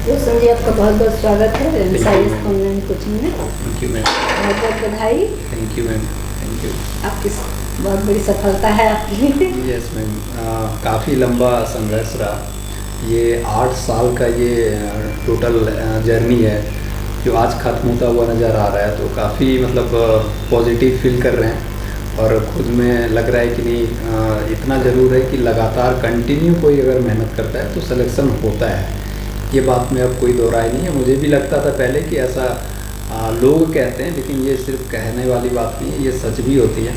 रोशन जी, आपका बहुत बहुत स्वागत है Thank you, science ma'am. Online coaching में। Thank you ma'am. बहुत बहुत बधाई। Thank you ma'am. Thank you. आपकी बहुत बड़ी सफलता है आपकी। Yes ma'am. काफ़ी लंबा संघर्ष रहा। ये 8 साल का ये टोटल जर्नी है जो आज ख़त्म होता हुआ नज़र आ रहा है, तो काफ़ी मतलब पॉजिटिव फील कर रहे हैं और खुद में लग रहा है कि नहीं, इतना ज़रूर है कि लगातार कंटिन्यू कोई अगर मेहनत करता है तो सिलेक्शन होता है। ये बात में अब कोई दो राय नहीं है। मुझे भी लगता था पहले कि ऐसा लोग कहते हैं, लेकिन ये सिर्फ कहने वाली बात नहीं है, ये सच भी होती है।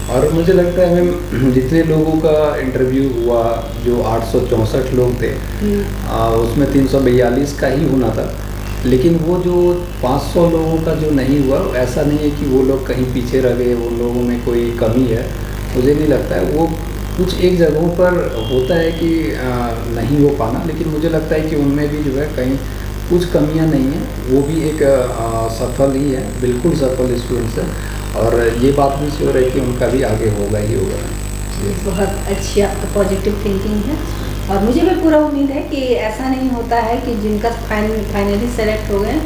और मुझे लगता है मैम, जितने लोगों का इंटरव्यू हुआ, जो 864 लोग थे, उसमें 342 का ही होना था। लेकिन वो जो 500 लोगों का जो नहीं हुआ, ऐसा नहीं है कि वो लोग कहीं पीछे रह गए, वो लोगों में कोई कमी है। मुझे नहीं लगता है। वो कुछ एक जगहों पर होता है कि नहीं हो पाना, लेकिन मुझे लगता है कि उनमें भी जो है कहीं कुछ कमियां नहीं हैं। वो भी एक सफल ही है, बिल्कुल सफल स्टूडेंट्स है। और ये बात भी श्योर है कि उनका भी आगे होगा ही होगा। बहुत अच्छी आपका पॉजिटिव थिंकिंग है और मुझे भी पूरा उम्मीद है कि ऐसा नहीं होता है कि जिनका फाइनली सेलेक्ट हो गए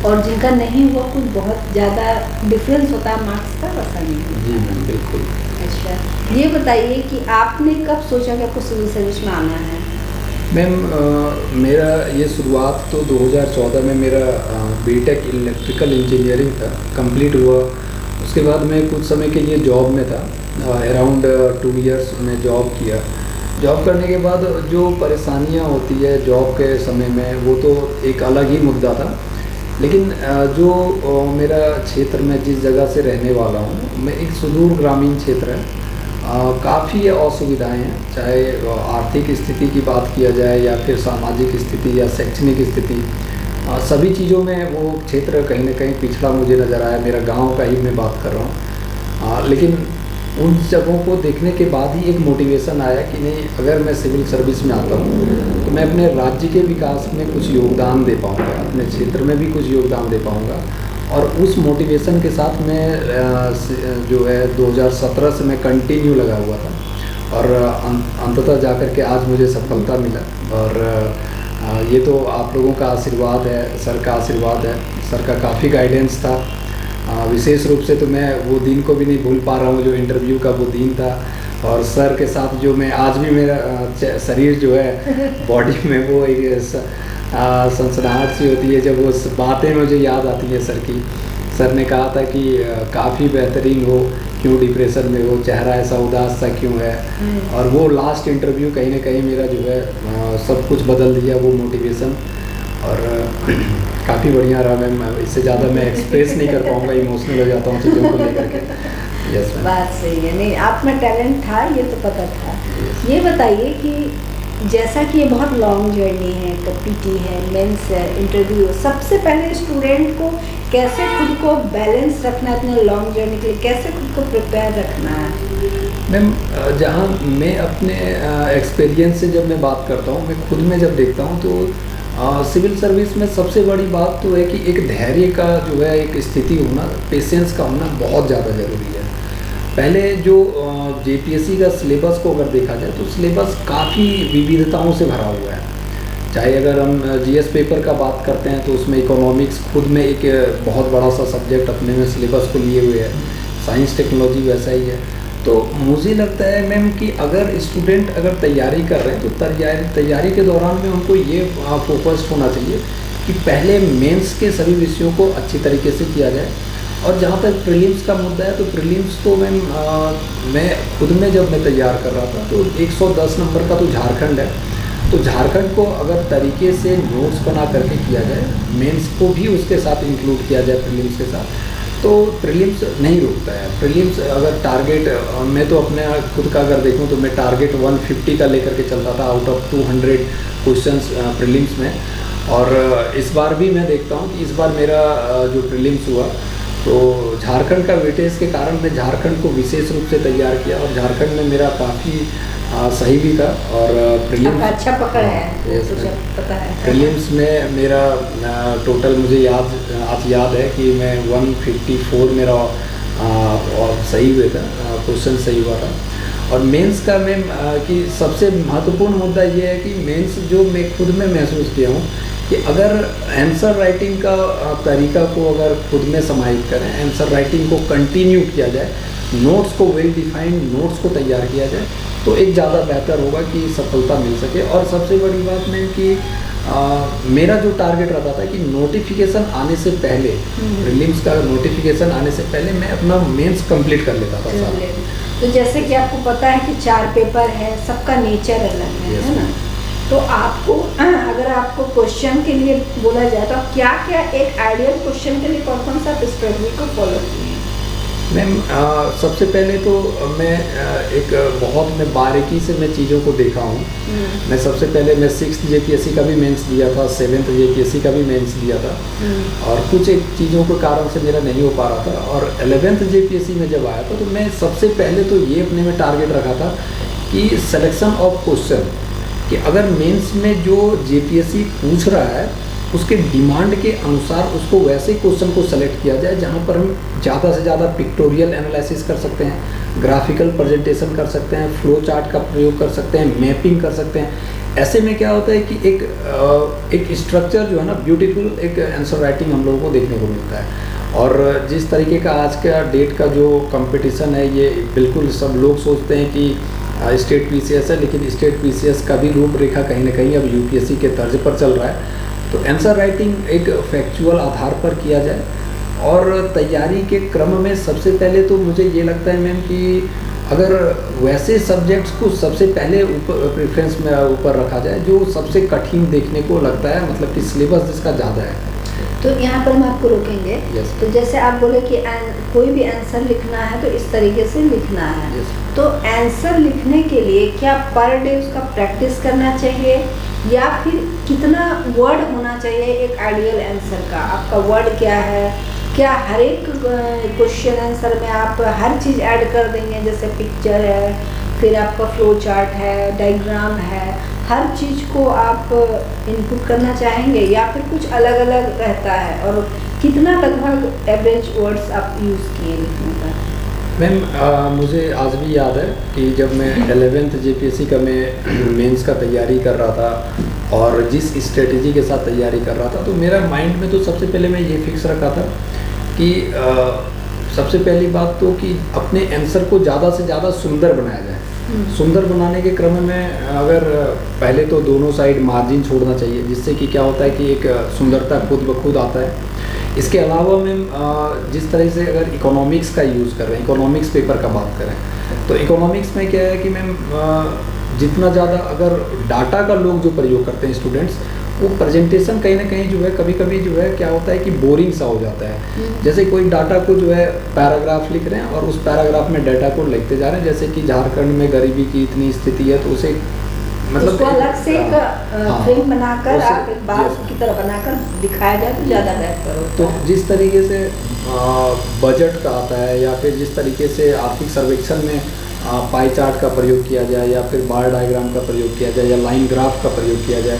और जिनका नहीं हुआ कुछ बहुत ज़्यादा डिफरेंस होता है मार्क्स का, वैसा नहीं होता। जी मैम, बिल्कुल। अच्छा, ये बताइए कि आपने कब सोचा कि आपको सिविल सर्विस में आना है? मैम, मेरा ये शुरुआत तो 2014 में मेरा बीटेक इलेक्ट्रिकल इंजीनियरिंग था, कंप्लीट हुआ। उसके बाद मैं कुछ समय के लिए जॉब में था, अराउंड 2 इयर्स में जॉब किया। जॉब करने के बाद जो परेशानियां होती है जॉब के समय में, वो तो एक अलग ही मुद्दा था। लेकिन जो मेरा क्षेत्र में जिस जगह से रहने वाला हूँ, मैं एक सुदूर ग्रामीण क्षेत्र है। काफ़ी असुविधाएं हैं, चाहे आर्थिक स्थिति की बात किया जाए या फिर सामाजिक स्थिति या शैक्षणिक स्थिति, सभी चीज़ों में वो क्षेत्र कहीं ना कहीं पिछड़ा मुझे नज़र आया। मेरा गांव का ही मैं बात कर रहा हूँ। लेकिन उन जगहों को देखने के बाद ही एक मोटिवेशन आया कि नहीं, अगर मैं सिविल सर्विस में आता हूँ तो मैं अपने राज्य के विकास में कुछ योगदान दे पाऊँगा, अपने क्षेत्र में भी कुछ योगदान दे पाऊँगा। और उस मोटिवेशन के साथ मैं जो है 2017 से मैं कंटिन्यू लगा हुआ था और अंततः जाकर के आज मुझे सफलता मिला। और ये तो आप लोगों का आशीर्वाद है, सर का आशीर्वाद है। सर का काफ़ी गाइडेंस था। विशेष रूप से तो मैं वो दिन को भी नहीं भूल पा रहा हूँ जो इंटरव्यू का वो दिन था। और सर के साथ जो मैं आज भी, मेरा शरीर जो है बॉडी में वो एक सनसनाहट सी होती है जब वो बातें मुझे याद आती है सर की। सर ने कहा था कि काफ़ी बेहतरीन हो, क्यों डिप्रेशन में हो, चेहरा ऐसा उदास सा क्यों है। और वो लास्ट इंटरव्यू कहीं ना कहीं मेरा जो है सब कुछ बदल दिया, वो मोटिवेशन। और काफ़ी बढ़िया रहा मैम। इससे ज़्यादा मैं एक्सप्रेस नहीं कर पाऊँगा, इमोशनल हो जाता हूँ चीज़ों को लेकर के। Yes ma'am. बात सही है, नहीं आप में टैलेंट था, ये तो पता था। ये बताइए कि जैसा कि ये बहुत लॉन्ग जर्नी है, पीटी है, मेंस है, इंटरव्यू, सबसे पहले स्टूडेंट को कैसे खुद को बैलेंस रखना है इतने लॉन्ग जर्नी के लिए, कैसे खुद को प्रिपेयर रखना है? मैम, जहाँ मैं अपने एक्सपीरियंस से जब मैं बात करता हूँ, मैं खुद में जब देखता हूँ, तो सिविल सर्विस में सबसे बड़ी बात तो है कि एक धैर्य का जो है एक स्थिति होना, पेशेंस का होना बहुत ज़्यादा ज़रूरी है। पहले जो जेपीएससी का सिलेबस को अगर देखा जाए तो सिलेबस काफ़ी विविधताओं से भरा हुआ है। चाहे अगर हम जीएस पेपर का बात करते हैं तो उसमें इकोनॉमिक्स खुद में एक बहुत बड़ा सा सब्जेक्ट अपने में सिलेबस को लिए हुए है। साइंस टेक्नोलॉजी वैसा ही है। तो मुझे लगता है मैम कि अगर स्टूडेंट अगर तैयारी कर रहे हैं तो तैयारी के दौरान में उनको ये फोकस्ड होना चाहिए कि पहले मेंस के सभी विषयों को अच्छी तरीके से किया जाए। और जहाँ तक प्रीलिम्स का मुद्दा है, तो प्रीलिम्स तो मैम मैं खुद में जब मैं तैयार कर रहा था तो 110 नंबर का तो झारखंड है। तो झारखंड को अगर तरीके से नोट्स बना करके किया जाए, मेंस को भी उसके साथ इंक्लूड किया जाए प्रीलिम्स के साथ, तो प्रीलिम्स नहीं रुकता है। प्रीलिम्स अगर टारगेट, मैं तो अपने खुद का अगर देखूं तो मैं टारगेट 150 का लेकर के चलता था आउट ऑफ 200 क्वेश्चंस प्रीलिम्स में। और इस बार भी मैं देखता हूं कि इस बार मेरा जो प्रीलिम्स हुआ तो झारखंड का वेटेज के कारण मैं झारखंड को विशेष रूप से तैयार किया और झारखंड में मेरा काफ़ी सही भी था। और प्रीलिम्स अच्छा पकड़ है, पता है। प्रीलिम्स में मेरा टोटल मुझे आज याद है कि मैं 154 मेरा और सही हुए था, क्वेश्चन सही हुआ था। और मेंस का मैं कि सबसे महत्वपूर्ण मुद्दा ये है कि मेंस जो मैं खुद में महसूस किया हूँ कि अगर आंसर राइटिंग का तरीका को अगर खुद में समाहित करें, आंसर राइटिंग को कंटिन्यू किया जाए, नोट्स को वेल डिफाइंड नोट्स को तैयार किया जाए, तो एक ज़्यादा बेहतर होगा कि सफलता मिल सके। और सबसे बड़ी बात में कि मेरा जो टारगेट रहता था कि नोटिफिकेशन आने से पहले, प्रीलिम्स का नोटिफिकेशन आने से पहले मैं अपना मेंस कंप्लीट कर लेता था सारा। तो जैसे कि आपको पता है कि 4 पेपर है, सबका नेचर अलग है ना, तो आपको अगर आपको क्वेश्चन के लिए बोला जाए तो क्या क्या एक आइडियल क्वेश्चन के लिए कौन कौन सा स्ट्रेटजी को फॉलो किए? मैम सबसे पहले तो मैं मैं बारीकी से मैं चीज़ों को देखा हूँ। मैं सबसे पहले मैं 6th JPSC का भी मेंस दिया था, 7th JPSC का भी मेंस दिया था, और कुछ एक चीज़ों के कारण से मेरा नहीं हो पा रहा था। और 11th JPSC में जब आया था तो मैं सबसे पहले तो ये अपने में टारगेट रखा था कि सिलेक्शन ऑफ क्वेश्चन, कि अगर मेंस में जो JPSC पूछ रहा है उसके डिमांड के अनुसार उसको वैसे क्वेश्चन को सेलेक्ट किया जाए जहाँ पर हम ज़्यादा से ज़्यादा पिक्टोरियल एनालिसिस कर सकते हैं, ग्राफिकल प्रेजेंटेशन कर सकते हैं, फ्लो चार्ट का प्रयोग कर सकते हैं, मैपिंग कर सकते हैं। ऐसे में क्या होता है कि एक स्ट्रक्चर जो है ना, ब्यूटीफुल एक आंसर राइटिंग हम लोगों को देखने को मिलता है। और जिस तरीके का आज का डेट का जो कंपटीशन है, ये बिल्कुल सब लोग सोचते हैं कि स्टेट PCS है, लेकिन स्टेट PCS का भी रूपरेखा कहीं ना कहीं अब UPSC के तर्ज पर चल रहा है। तो आंसर राइटिंग एक फैक्चुअल आधार पर किया जाए। और तैयारी के क्रम में सबसे पहले तो मुझे ये लगता है मैम कि अगर वैसे सब्जेक्ट्स को सबसे पहले ऊपर प्रेफरेंस में ऊपर रखा जाए जो सबसे कठिन देखने को लगता है, मतलब कि सिलेबस जिसका ज़्यादा है। तो यहाँ पर हम आपको रोकेंगे। yes. तो जैसे आप बोले कि कोई भी आंसर लिखना है तो इस तरीके से लिखना है। yes. तो आंसर लिखने के लिए क्या पर डे उसका प्रैक्टिस करना चाहिए, या फिर कितना वर्ड होना चाहिए एक आइडियल आंसर का? आपका वर्ड क्या है? क्या हर एक क्वेश्चन आंसर में आप हर चीज़ ऐड कर देंगे, जैसे पिक्चर है, फिर आपका फ्लो चार्ट है, डायग्राम है, हर चीज़ को आप इनपुट करना चाहेंगे, या फिर कुछ अलग अलग रहता है? और कितना लगभग एवरेज वर्ड्स आप यूज़ किए लिखने का? मैम मुझे आज भी याद है कि जब मैं 11th JPSC का मैं मेंस का तैयारी कर रहा था और जिस स्ट्रेटजी के साथ तैयारी कर रहा था, तो मेरा माइंड में तो सबसे पहले मैं ये फिक्स रखा था कि सबसे पहली बात तो कि अपने आंसर को ज़्यादा से ज़्यादा सुंदर बनाया जाए। सुंदर बनाने के क्रम में अगर पहले तो दोनों साइड मार्जिन छोड़ना चाहिए, जिससे कि क्या होता है कि एक सुंदरता खुद ब खुद आता है। इसके अलावा मैम जिस तरह से अगर इकोनॉमिक्स का यूज़ कर रहे हैं, इकोनॉमिक्स पेपर का बात करें, तो इकोनॉमिक्स में क्या है कि मैम जितना ज़्यादा अगर डाटा का लोग जो प्रयोग करते हैं स्टूडेंट्स, वो प्रेजेंटेशन कहीं ना कहीं जो है कभी कभी जो है क्या होता है कि बोरिंग सा हो जाता है। जैसे कोई डाटा को जो है पैराग्राफ लिख रहे हैं और उस पैराग्राफ में डाटा को लिखते जा रहे हैं, जैसे कि झारखंड में गरीबी की इतनी स्थिति है, तो उसे मतलब उसको अलग से एक फ्रेम बनाकर आप एक बात की तरह बनाकर दिखाया जाए तो ज़्यादा बेहतर होता है। तो जिस तरीके से बजट का आता है, या फिर जिस तरीके से आर्थिक सर्वेक्षण में पाई चार्ट का प्रयोग किया जाए, या फिर बार डायग्राम का प्रयोग किया जाए, या लाइन ग्राफ का प्रयोग किया जाए,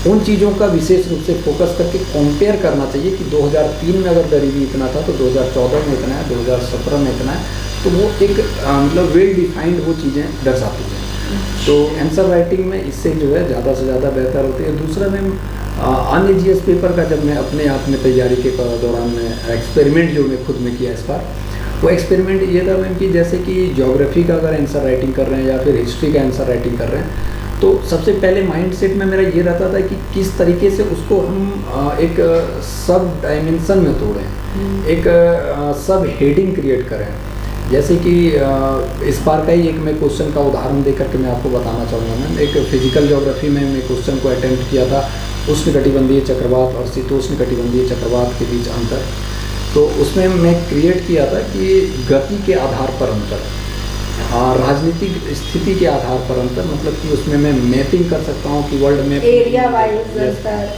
उन चीज़ों का विशेष रूप से फोकस करके कंपेयर करना चाहिए कि 2003 में अगर गरीबी इतना था तो 2014 में इतना है, 2017 में इतना है, तो वो एक मतलब वेल डिफाइंड वो चीज़ें दर्शाती हैं। तो आंसर राइटिंग में इससे जो है ज़्यादा से ज़्यादा बेहतर होती है। दूसरा मैम अन्य GS पेपर का जब मैं अपने आप में तैयारी के दौरान में एक्सपेरिमेंट जो मैं खुद में किया इस बार, वो एक्सपेरिमेंट ये था मैम कि जैसे कि ज्योग्राफी का अगर आंसर राइटिंग कर रहे हैं या फिर हिस्ट्री का आंसर राइटिंग कर रहे हैं, तो सबसे पहले माइंडसेट में मेरा ये रहता था कि किस तरीके से उसको हम एक सब डायमेंशन में तोड़ें, एक सब हेडिंग क्रिएट करें। जैसे कि इस बार का ही एक मैं क्वेश्चन का उदाहरण दे करके मैं आपको बताना चाहूँगा मैम। एक फिजिकल ज्योग्राफी में मैं क्वेश्चन को अटेम्प्ट किया था, उष्णकटिबंधीय चक्रवात और शीतोष्णकटिबंधीय चक्रवात के बीच अंतर। तो उसमें मैं क्रिएट किया था कि गति के आधार पर अंतर, राजनीतिक स्थिति के आधार पर अंतर, मतलब कि उसमें मैं मैपिंग कर सकता हूँ कि वर्ल्ड में एरिया वाइज अंतर,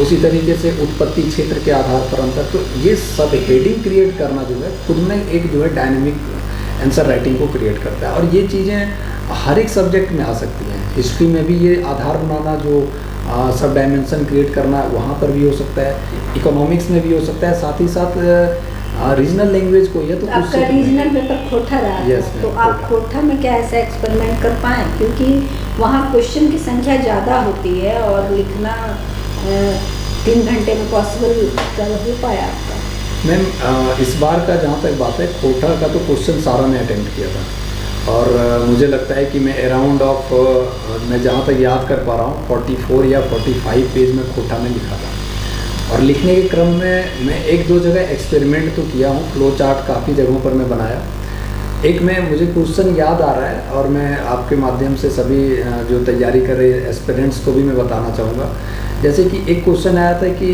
उसी तरीके से उत्पत्ति क्षेत्र के आधार पर अंतर। तो ये सब हेडिंग क्रिएट करना जो है खुद में एक जो है डायनेमिक आंसर राइटिंग को क्रिएट करता है, और ये चीज़ें हर एक सब्जेक्ट में आ सकती हैं। हिस्ट्री में भी ये आधार बनाना, जो सब डायमेंशन क्रिएट करना, वहाँ पर भी हो सकता है, इकोनॉमिक्स में भी हो सकता है, साथ ही साथ रीजनल लैंग्वेज को ये तो आपका रीजनल पेपर खोटा रहा है। तो आप खोटा में क्या ऐसा एक्सपेरिमेंट कर पाएँ, क्योंकि वहाँ क्वेश्चन की संख्या ज़्यादा होती है और लिखना 3 घंटे में पॉसिबल कर हो पाया आपका? मैम इस बार का जहाँ तक बात है, कोटा का तो क्वेश्चन सारा मैं अटेम्प्ट किया था और मुझे लगता है कि मैं अराउंड ऑफ मैं जहाँ तक याद कर पा रहा हूँ 44 या 45 पेज में कोटा में लिखा था। और लिखने के क्रम में मैं 1-2 जगह एक्सपेरिमेंट तो किया हूँ, फ्लो चार्ट काफ़ी जगहों पर मैं बनाया। एक में मुझे क्वेश्चन याद आ रहा है और मैं आपके माध्यम से सभी जो तैयारी कर रहे एस्पिरेंट्स को भी मैं बताना चाहूँगा। जैसे कि एक क्वेश्चन आया था कि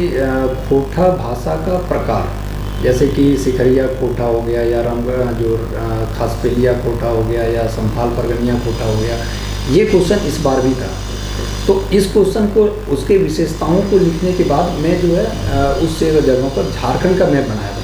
कोटा भाषा का प्रकार, जैसे कि सिखरिया कोटा हो गया या जो खासपेलिया कोटा हो गया या संथाल परगनिया कोटा हो गया, ये क्वेश्चन इस बार भी था। तो इस क्वेश्चन को, उसके विशेषताओं को लिखने के बाद मैं जो है उस जगहों पर झारखंड का मैप बनाया था।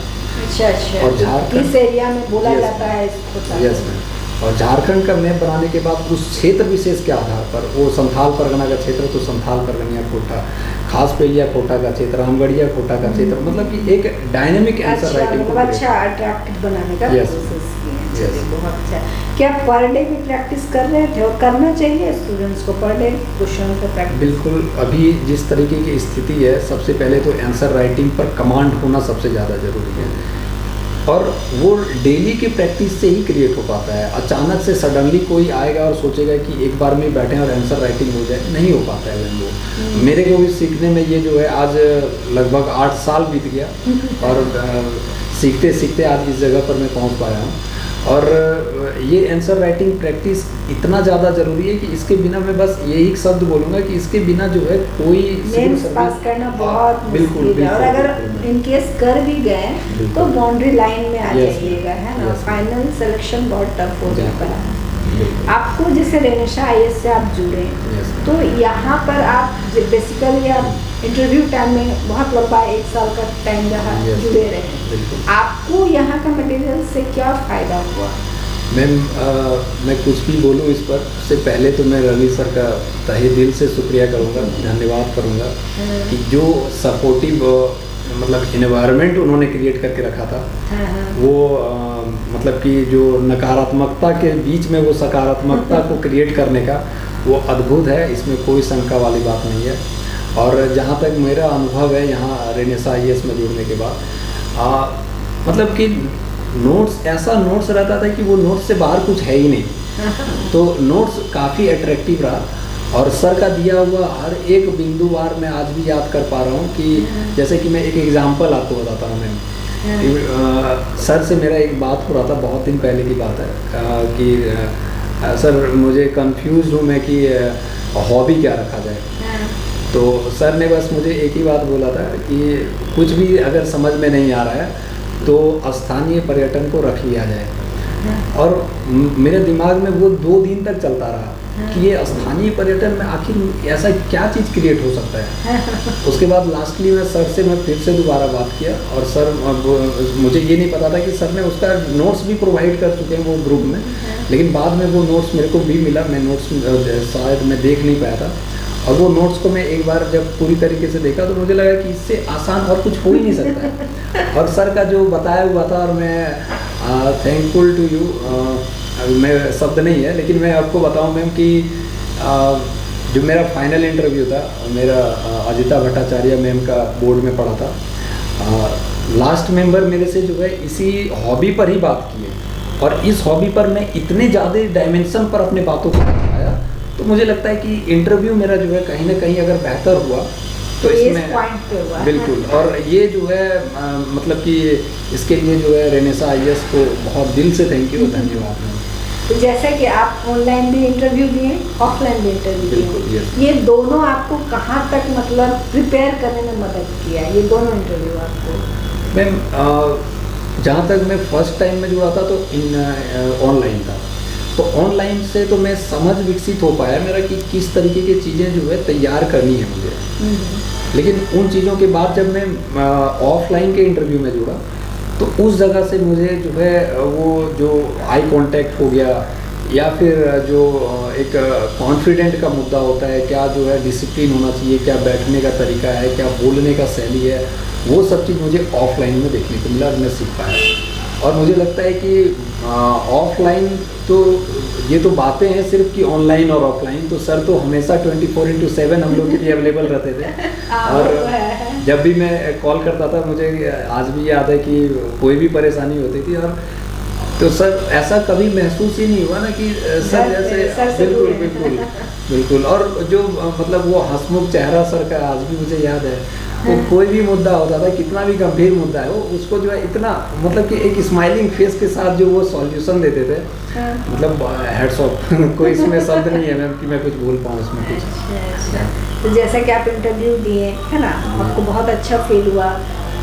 अच्छा। और झारखंड किस एरिया में बोला जाता है इसको? Yes ma'am. और झारखंड का मैप बनाने के बाद उस क्षेत्र विशेष के आधार पर, वो संथाल परगना का क्षेत्र तो संथाल परगनिया कोटा, खासपेलिया कोटा का क्षेत्र, रामगढ़िया कोटा का क्षेत्र, मतलब कि एक डायनेमिक आंसर राइटिंग को अच्छा अट्रैक्टिव बनाने का Yes. कोशिश किया। Yes. बहुत अच्छा। क्या पर डे भी प्रैक्टिस कर रहे थे और करना चाहिए स्टूडेंट्स को पर डे क्वेश्चन को प्रैक्टिस? बिल्कुल। अभी जिस तरीके की स्थिति है, सबसे पहले तो आंसर राइटिंग पर कमांड होना सबसे ज़्यादा ज़रूरी है और वो डेली की प्रैक्टिस से ही क्रिएट हो पाता है। अचानक से सडनली कोई आएगा और सोचेगा कि एक बार में बैठे और आंसर राइटिंग हो जाए, नहीं हो पाता है वो। मेरे को भी सीखने में ये जो है आज लगभग 8 साल बीत गया और सीखते सीखते आज इस जगह पर मैं पहुंच पाया हूँ। और ये आंसर राइटिंग प्रैक्टिस इतना ज़्यादा ज़रूरी है कि इसके बिना मैं बस यही शब्द बोलूँगा कि इसके बिना जो है कोई मेंस पास करना बहुत बिल्कुल मुश्किल है। और अगर इन केस कर भी गए तो बाउंड्री लाइन में आ जाइएगा, है ना। फाइनल सिलेक्शन बहुत टफ हो जाता है। आपको जैसे रेनेशा आईएएस से आप जुड़े, तो यहाँ पर आप बेसिकली आप इंटरव्यू टाइम में बहुत लंबा 1 साल का टाइम रहा, जुड़े रहे, आपको यहाँ का मटेरियल से क्या फ़ायदा हुआ? मैम मैं कुछ भी बोलूँ इस पर, उससे पहले तो मैं रवि सर का तहे दिल से शुक्रिया करूँगा, धन्यवाद करूँगा कि जो सपोर्टिव मतलब इन्वायरमेंट उन्होंने क्रिएट करके रखा था, वो मतलब कि जो नकारात्मकता के बीच में वो सकारात्मकता को क्रिएट करने का वो अद्भुत है, इसमें कोई शंका वाली बात नहीं है। और जहाँ तक मेरा अनुभव है यहाँ रेनेशा आईएएस में जुड़ने के बाद, मतलब कि नोट्स, ऐसा नोट्स रहता था कि वो नोट्स से बाहर कुछ है ही नहीं। तो नोट्स काफ़ी अट्रैक्टिव रहा और सर का दिया हुआ हर एक बिंदुवार मैं आज भी याद कर पा रहा हूँ कि जैसे कि मैं एक एग्जांपल आपको बताता हूँ। मैं सर से मेरा एक बात हो रहा था, बहुत दिन पहले की बात है कि सर मुझे कंफ्यूज हूँ मैं कि हॉबी क्या रखा जाए। तो सर ने बस मुझे एक ही बात बोला था कि कुछ भी अगर समझ में नहीं आ रहा है तो स्थानीय पर्यटन को रख लिया जाए। और मेरे दिमाग में वो 2 दिन तक चलता रहा कि ये स्थानीय पर्यटन में आखिर ऐसा क्या चीज़ क्रिएट हो सकता है। उसके बाद लास्टली मैं सर से मैं फिर से दोबारा बात किया और सर, मुझे ये नहीं पता था कि सर ने उसका नोट्स भी प्रोवाइड कर चुके हैं वो ग्रुप में, लेकिन बाद में वो नोट्स मेरे को भी मिला। मैं नोट्स शायद मैं देख नहीं पाया था और वो नोट्स को मैं एक बार जब पूरी तरीके से देखा तो मुझे लगा कि इससे आसान और कुछ हो ही नहीं सकता है। और सर का जो बताया हुआ था, और मैं थैंकफुल टू यू, मैं शब्द नहीं है, लेकिन मैं आपको बताऊं मैम कि जो मेरा फाइनल इंटरव्यू था, मेरा अजिता भट्टाचार्य मैम का बोर्ड में पढ़ा था। लास्ट मेंबर मेरे से जो है इसी हॉबी पर ही बात की है और इस हॉबी पर मैं इतने ज़्यादा डायमेंशन पर अपने बातों को बताया, तो मुझे लगता है कि इंटरव्यू मेरा जो है कहीं ना कहीं अगर बेहतर हुआ तो इसमें पॉइंट पे हुआ। बिल्कुल। और ये जो है मतलब कि इसके लिए जो है रेनेशा आईएएस को बहुत दिल से थैंक यू, धन्यवाद। तो जैसा कि आप ऑनलाइन भी इंटरव्यू दिए, ऑफलाइन भी इंटरव्यू दिए, ये दोनों आपको कहाँ तक मतलब प्रिपेयर करने में मदद किया, ये दोनों इंटरव्यू आपको? मैम जहाँ तक मैं फर्स्ट टाइम में जुड़ा था तो ऑनलाइन था, तो ऑनलाइन से तो मैं समझ विकसित हो पाया मेरा कि किस तरीके की चीज़ें जो है तैयार करनी है मुझे। लेकिन उन चीज़ों के बाद जब मैं ऑफलाइन के इंटरव्यू में जुड़ा तो उस जगह से मुझे जो है वो जो आई कांटेक्ट हो गया या फिर जो एक कॉन्फिडेंट का मुद्दा होता है, क्या जो है डिसिप्लिन होना चाहिए, क्या बैठने का तरीका है, क्या बोलने का शैली है, वो सब चीज़ मुझे ऑफलाइन में देखने को मिला और मैं सीख पाया। और मुझे लगता है कि ऑफलाइन तो ये तो बातें हैं सिर्फ कि ऑनलाइन और ऑफलाइन, तो सर तो हमेशा 24/7 हम लोग के लिए अवेलेबल रहते थे। और जब भी मैं कॉल करता था, मुझे आज भी याद है कि कोई भी परेशानी होती थी, और तो सर ऐसा कभी महसूस ही नहीं हुआ ना कि सर जैसे बिल्कुल बिल्कुल बिल्कुल। और जो मतलब वो हंसमुख चेहरा सर का आज भी मुझे याद है। वो कोई भी मुद्दा होता था, कितना भी गंभीर मुद्दा है, वो उसको जो है इतना मतलब कि एक स्माइलिंग फेस के साथ जो वो सॉल्यूशन देते थे, मतलब हेड्स ऑफ। कोई इसमें शब्द नहीं है मैम कि मैं कुछ बोल पाऊँ इसमें कुछ। अच्छा, तो जैसा कि आप इंटरव्यू दिए है ना, आपको बहुत अच्छा फील हुआ,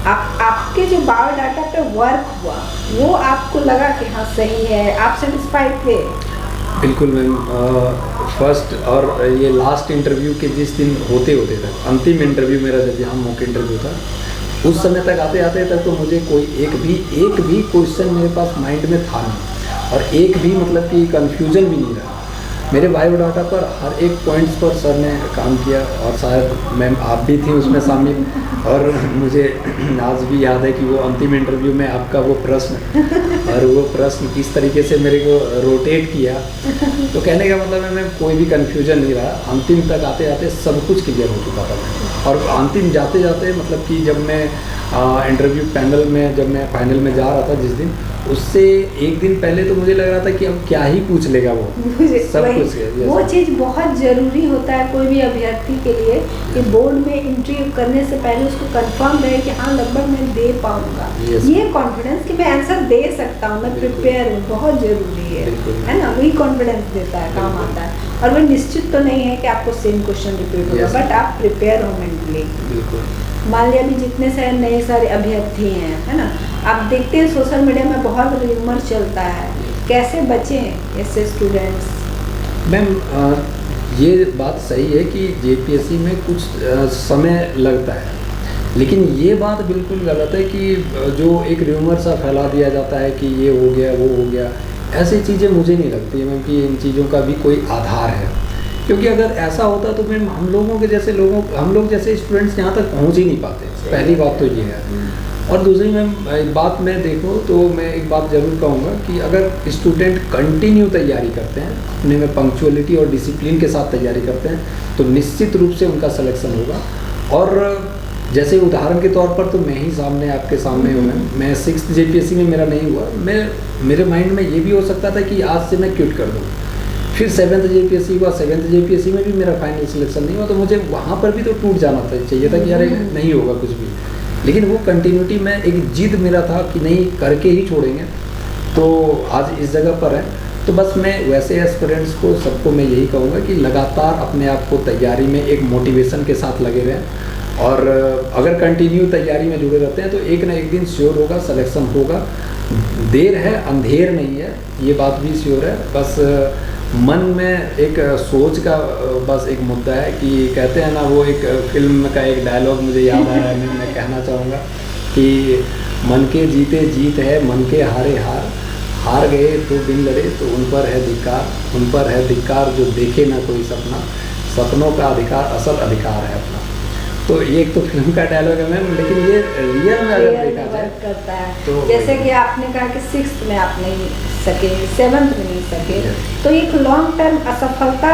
आपके जो बायोडाटा पे वर्क हुआ वो आपको लगा कि हाँ सही है, आप सेटिस्फाइड थे? बिल्कुल मैम। फर्स्ट और ये लास्ट इंटरव्यू के जिस दिन होते तक, अंतिम इंटरव्यू मेरा जब यहाँ मॉक इंटरव्यू था, उस समय तक आते आते तक तो मुझे कोई एक भी क्वेश्चन मेरे पास माइंड में था नहीं, और एक भी मतलब कि कंफ्यूजन भी नहीं रहा। मेरे बायोडाटा पर हर एक पॉइंट्स पर सर ने काम किया, और शायद मैम आप भी थी उसमें शामिल। और मुझे आज भी याद है कि वो अंतिम इंटरव्यू में आपका वो प्रश्न, और वो प्रश्न किस तरीके से मेरे को रोटेट किया, तो कहने का मतलब है मैम कोई भी कन्फ्यूजन नहीं रहा। अंतिम तक आते आते सब कुछ क्लियर हो चुका था। और अंतिम जाते जाते मतलब कि जब मैं इंटरव्यू पैनल में, जब मैं फाइनल में जा रहा था जिस दिन, उससे एक दिन पहले तो मुझे लग रहा था कि अब क्या ही पूछ लेगा वो, सब कुछ। वो चीज़ बहुत ज़रूरी होता है कोई भी अभ्यर्थी के लिए कि बोर्ड में इंटरव्यू करने से पहले उसको कंफर्म रहे कि हाँ लगभग मैं दे पाऊंगा। ये कॉन्फिडेंस कि मैं आंसर दे सकता हूँ, मैं प्रिपेयर हूँ, बहुत ज़रूरी है ना। वही कॉन्फिडेंस देता है, काम आता है। और वो निश्चित तो नहीं है कि आपको सेम क्वेश्चन रिपीट होगा, बट आप प्रिपेयर हो मेंटली। मान लिया भी जितने सारे नए सारे अभ्यर्थी हैं, है ना, आप देखते हैं सोशल मीडिया में बहुत र्यूमर चलता है, कैसे बचें ऐसे स्टूडेंट्स? मैम ये बात सही है कि जेपीएससी में कुछ समय लगता है, लेकिन ये बात बिल्कुल गलत है कि जो एक र्यूमर सा फैला दिया जाता है कि ये हो गया वो हो गया, ऐसी चीज़ें मुझे नहीं लगती है मैम कि इन चीज़ों का भी कोई आधार है। क्योंकि अगर ऐसा होता तो मैम हम लोग जैसे स्टूडेंट्स यहाँ तक पहुँच ही नहीं पाते। पहली बात तो ये है। और दूसरी मैम एक बात मैं देखूँ तो मैं एक बात ज़रूर कहूँगा कि अगर स्टूडेंट कंटिन्यू तैयारी करते हैं, अपने में पंक्चुअलिटी और डिसिप्लिन के साथ तैयारी करते हैं, तो निश्चित रूप से उनका सिलेक्शन होगा। और जैसे उदाहरण के तौर पर तो मैं ही सामने आपके सामने हूँ मैं 6th जेपीएससी में मेरा नहीं हुआ। मेरे माइंड में ये भी हो सकता था कि आज से मैं क्विट कर दूँ। फिर 7th जेपीएससी हुआ, 7th जेपीएससी में भी मेरा फाइनल सिलेक्शन नहीं हुआ, तो मुझे वहाँ पर भी तो टूट जाना चाहिए था कि यार नहीं होगा कुछ भी। लेकिन वो कंटिन्यूटी में एक जिद मेरा था कि नहीं करके ही छोड़ेंगे, तो आज इस जगह पर है। तो बस मैं वैसे एस्पिरेंट्स को सबको मैं यही कहूँगा कि लगातार अपने आप को तैयारी में एक मोटिवेशन के साथ लगे रहें, और अगर कंटिन्यू तैयारी में जुड़े रहते हैं तो एक ना एक दिन श्योर होगा सिलेक्शन होगा। देर है अंधेर नहीं है, ये बात भी श्योर है। बस मन में एक सोच का बस एक मुद्दा है कि कहते हैं ना, वो एक फिल्म का एक डायलॉग मुझे याद आ रहा है, मैं कहना चाहूँगा कि मन के जीते जीत है, मन के हारे हार, हार गए तो बिन लड़े तो उन पर है धिक्कार, उन पर है धिक्कार जो देखे ना कोई सपना, सपनों का अधिकार असल अधिकार है अपना। तो ये एक तो फिल्म का डायलॉग है मैम, लेकिन ये रियल में अगर देखा जाए करता है। तो जैसे कि आपने कहा कि 6th में आप नहीं सके, 7th में नहीं सके, तो एक लॉन्ग टर्म असफलता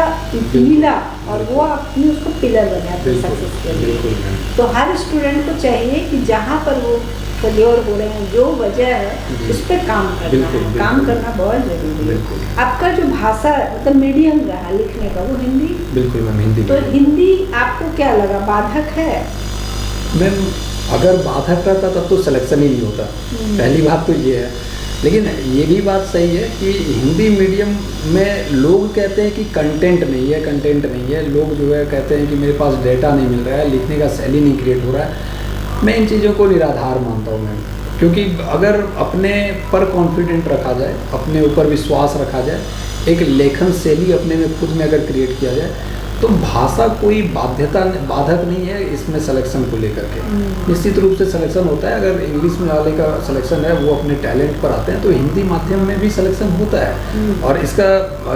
मिला और वो आपने उसको पिलर बनाया सक्सेस के लिए। तो हर स्टूडेंट को चाहिए कि जहाँ पर वो फेल्योर हो रहे हैं, जो वजह है उस पर काम करना है, काम करना बहुत ज़रूरी है। आपका जो भाषा मतलब मीडियम रहा लिखने का, वो हिंदी? बिल्कुल मैम, हिंदी। तो हिंदी आपको क्या लगा, बाधक है? मैम अगर बाधक रहता तब तो सिलेक्शन ही नहीं होता, पहली बात तो ये है। लेकिन ये भी बात सही है कि हिंदी मीडियम में लोग कहते हैं कि कंटेंट नहीं है, कंटेंट नहीं है। लोग जो है कहते हैं कि मेरे पास डेटा नहीं मिल रहा है, लिखने का शैली नहीं क्रिएट हो रहा है। मैं इन चीज़ों को निराधार मानता हूँ मैम, क्योंकि अगर अपने पर कॉन्फिडेंट रखा जाए, अपने ऊपर विश्वास रखा जाए, एक लेखन शैली अपने में खुद में अगर क्रिएट किया जाए, तो भाषा कोई बाधक नहीं है इसमें सिलेक्शन को लेकर के। निश्चित रूप से सिलेक्शन होता है। अगर इंग्लिश में वाले का सिलेक्शन है, वो अपने टैलेंट पर आते हैं, तो हिंदी माध्यम में भी सिलेक्शन होता है। और इसका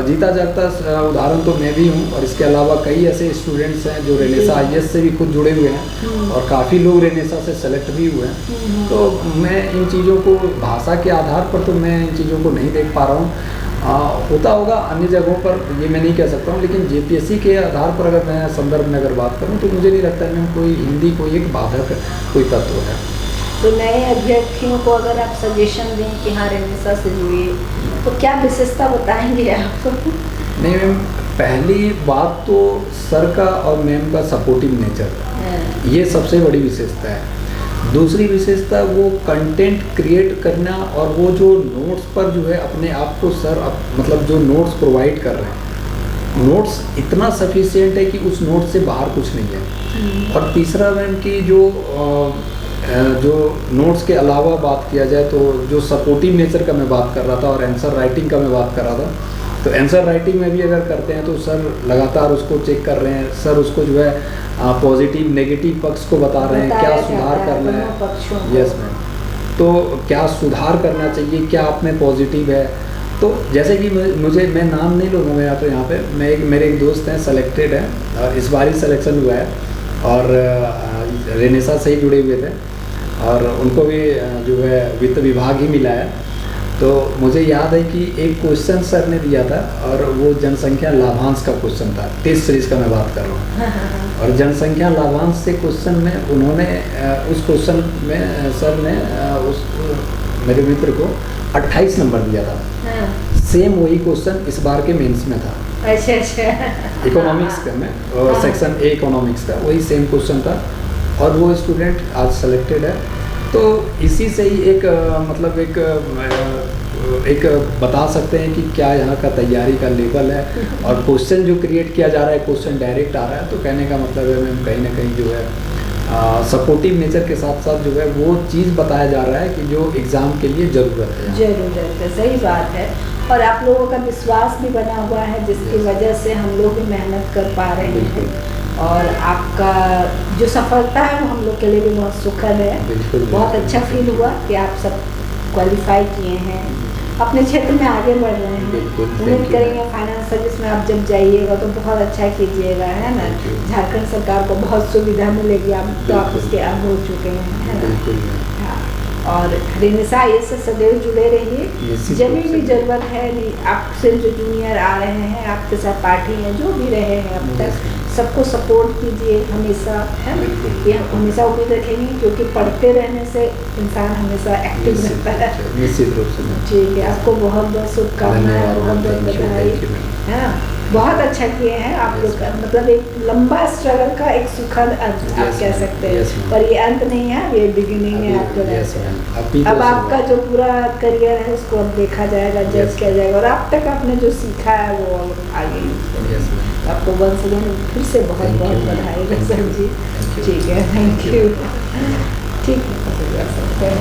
जीता जागता उदाहरण तो मैं भी हूँ, और इसके अलावा कई ऐसे स्टूडेंट्स हैं जो रेनेसा IAS से भी खुद जुड़े हुए हैं, और काफ़ी लोग रेनेसा से सेलेक्ट भी हुए हैं। तो मैं इन चीज़ों को भाषा के आधार पर तो मैं इन चीज़ों को नहीं देख पा रहा हूँ। होता होगा अन्य जगहों पर, ये मैं नहीं कह सकता हूँ, लेकिन जेपीएससी के आधार पर अगर मैं संदर्भ में अगर बात करूँ तो मुझे नहीं लगता इनमें कोई हिंदी कोई एक बाधक कोई तत्व है। तो नए अभ्यर्थियों को अगर आप सजेशन दें कि हाँ रेनेसा से जुड़िए, तो क्या विशेषता बताएंगे आप? नहीं मैम, पहली बात तो सर का और मैम का सपोर्टिव नेचर, ये सबसे बड़ी विशेषता है। दूसरी विशेषता वो कंटेंट क्रिएट करना, और वो जो नोट्स पर जो है अपने आप को सर मतलब जो नोट्स प्रोवाइड कर रहे हैं, नोट्स इतना सफिशिएंट है कि उस नोट्स से बाहर कुछ नहीं है। और तीसरा मैम की जो नोट्स के अलावा बात किया जाए तो जो सपोर्टिव नेचर का मैं बात कर रहा था और आंसर राइटिंग का मैं बात कर रहा था, तो आंसर राइटिंग में भी अगर करते हैं तो सर लगातार उसको चेक कर रहे हैं, सर उसको जो है पॉजिटिव नेगेटिव पक्ष को बता रहे हैं, क्या सुधार करना है। यस मैम, तो क्या सुधार करना चाहिए, क्या आप में पॉजिटिव है। तो जैसे कि मैं नाम नहीं लूँगा मैं यहाँ पे मेरे एक दोस्त हैं सेलेक्टेड है, और इस बार ही सिलेक्शन हुआ है, और रेनेसा से ही जुड़े हुए थे, और उनको भी जो है वित्त विभाग ही मिला है। तो मुझे याद है कि एक क्वेश्चन सर ने दिया था, और वो जनसंख्या लाभांश का क्वेश्चन था, टेस्ट सीरीज का मैं बात कर रहा हूँ। और जनसंख्या लाभांश से क्वेश्चन में उन्होंने उस क्वेश्चन में सर ने मेरे मित्र को 28 नंबर दिया था। सेम वही क्वेश्चन इस बार के मेंस में था। अच्छा इकोनॉमिक्स का में, और सेक्शन ए इकोनॉमिक्स का वही सेम क्वेश्चन था, और वो स्टूडेंट आज सेलेक्टेड है। तो इसी से ही मतलब एक बता सकते हैं कि क्या यहाँ का तैयारी का लेवल है, और क्वेश्चन जो क्रिएट किया जा रहा है, क्वेश्चन डायरेक्ट आ रहा है, तो कहने का मतलब है मैम कहीं ना कहीं जो है सपोर्टिव नेचर के साथ साथ जो है वो चीज़ बताया जा रहा है कि जो एग्ज़ाम के लिए ज़रूरत है। सही बात है। और आप लोगों का विश्वास भी बना हुआ है, जिसकी वजह से हम लोग भी मेहनत कर पा रहे हैं, और आपका जो सफलता है वो हम लोग के लिए भी बहुत सुखद है। बहुत अच्छा फील हुआ कि आप सब क्वालिफाई किए हैं, अपने क्षेत्र में आगे बढ़ रहे हैं। उम्मीद करेंगे फाइनेंस सर्विस में आप जब जाइएगा तो बहुत अच्छा कीजिएगा, है ना। झारखंड सरकार को बहुत सुविधा मिलेगी, आप तो आप उसके अब हो चुके हैं, है ना। हाँ, और रेनेसा ये से सदैव जुड़े रहिए, जब भी जरूरत है। आपसे जो जूनियर आ रहे हैं, आपके साथ पार्टी हैं, जो भी रहे हैं अब तक, सबको सपोर्ट कीजिए हमेशा, है ना। ये हम हमेशा उम्मीद रखेंगे, क्योंकि पढ़ते रहने से इंसान हमेशा एक्टिव रहता है। निश्चित रूप से ठीक है, आपको बहुत बहुत शुभकामनाएं, बहुत बहुत बधाई, है ना। बहुत अच्छा किए हैं आप लोग का, मतलब एक लंबा स्ट्रगल का एक सुखद अंत आप कह सकते हैं। और ये अंत नहीं है, ये बिगिनिंग है आपका। अब आपका जो पूरा करियर है उसको अब देखा जाएगा, जज किया जाएगा, और आप तक आपने जो सीखा है वो आगे। आपको वंस अगेन फिर से बहुत बहुत बधाई सर जी। ठीक है, थैंक यू। ठीक है,